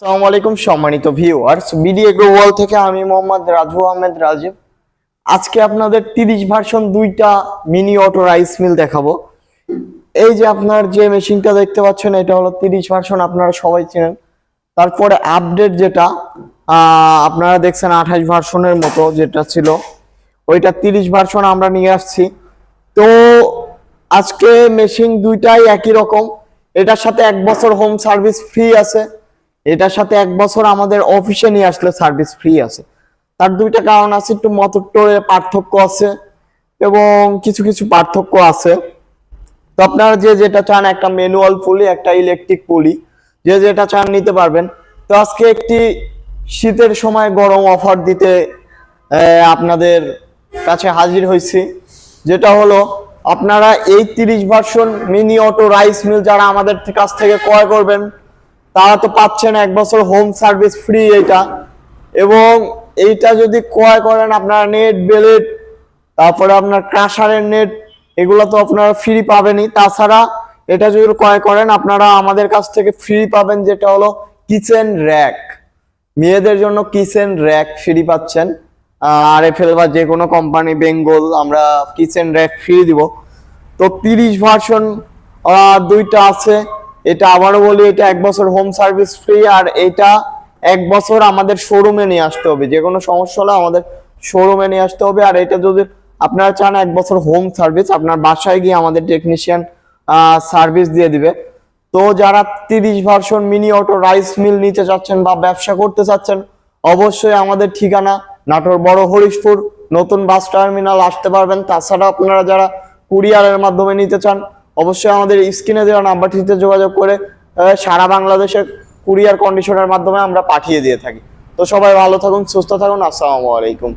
আসসালামু আলাইকুম সম্মানিত ভিউয়ার্স, বিডি এগ্রো ওয়ার্ল্ড থেকে আমি মোহাম্মদ রাজু আহমেদ রাজীব। আজকে আপনাদের 30 ভার্সন দুইটা মিনি অটো রাইস মিল দেখাবো। এই যে আপনার যে মেশিনটা দেখতে পাচ্ছেন এটা হলো 30 ভার্সন, আপনারা সবাই চেনেন। তারপরে আপডেট যেটা আপনারা দেখছেন 28 ভার্সনের মতো যেটা ছিল, ওইটা 30 ভার্সন আমরা নিয়ে আসছি। তো আজকে মেশিন দুইটাই একই রকম। এটার সাথে 1 বছর হোম সার্ভিস ফ্রি আছে, এটার সাথে 1 বছর আমাদের অফিসে নিয়ে আসলে সার্ভিস ফ্রি আছে। তার দুইটা কারণ আছে, একটু মোটরে পার্থক্য আছে এবং কিছু কিছু পার্থক্য আছে। তো আপনারা যে যেটা চান, একটা ম্যানুয়াল পুলি একটা ইলেকট্রিক পুলি, যে যেটা চান নিতে পারবেন। তো আজকে একটি শীতের সময় গরম অফার দিতে আপনাদের কাছে হাজির হয়েছি, যেটা হলো আপনারা এই 30 version mini auto rice mill যারা আমাদের কাছ থেকে ক্রয় করবেন তারা তো পাচ্ছেন 1 বছর হোম সার্ভিস ফ্রি এইটা। এবং এইটা যদি ক্রয় করেন আপনারা নেট বেলেট, তারপরে আপনার ক্রাশারের নেট, এগুলো তো আপনারা ফ্রি পাবেনই। তাছাড়া এটা যদি ক্রয় করেন আপনারা আমাদের কাছ থেকে ফ্রি পাবেন যেটা হলো কিচেন র্যাক। মেয়েদের জন্য কিচেন র্যাক ফ্রি পাচ্ছেন। RFL বা যে কোনো কোম্পানি বেঙ্গল আমরা কিচেন র্যাক ফ্রি দিব। তো 30 ভার্সন দুইটা আছে। এটা আবারও বলি, এটা 1 বছর হোম সার্ভিস ফ্রি, আর এটা 1 বছর আমাদের শোরুমে নিয়ে আসতে হবে। যে কোনো সমস্যা হলে আমাদের শোরুমে নিয়ে আসতে হবে। আর এটা যদি আপনারা চান 1 বছর হোম সার্ভিস, আপনার বাসায় গিয়ে আমাদের টেকনিশিয়ান সার্ভিস দিয়ে দিবে। তো যারা 30 version mini auto rice mill নিতে চাচ্ছেন বা ব্যবসা করতে চাচ্ছেন, অবশ্যই আমাদের ঠিকানা নাটোর বড় হরিশপুর নতুন বাস টার্মিনাল আসতে পারবেন। তাছাড়া আপনারা যারা কুরিয়ারের মাধ্যমে নিতে চান, অবশ্যই আমাদের স্ক্রিনে দেওয়া নাম্বারটিতে যোগাযোগ করে সারা বাংলাদেশের কুরিয়ার কন্ডিশনের মাধ্যমে আমরা পাঠিয়ে দিয়ে থাকি। তো সবাই ভালো থাকুন, সুস্থ থাকুন, আসসালামু আলাইকুম।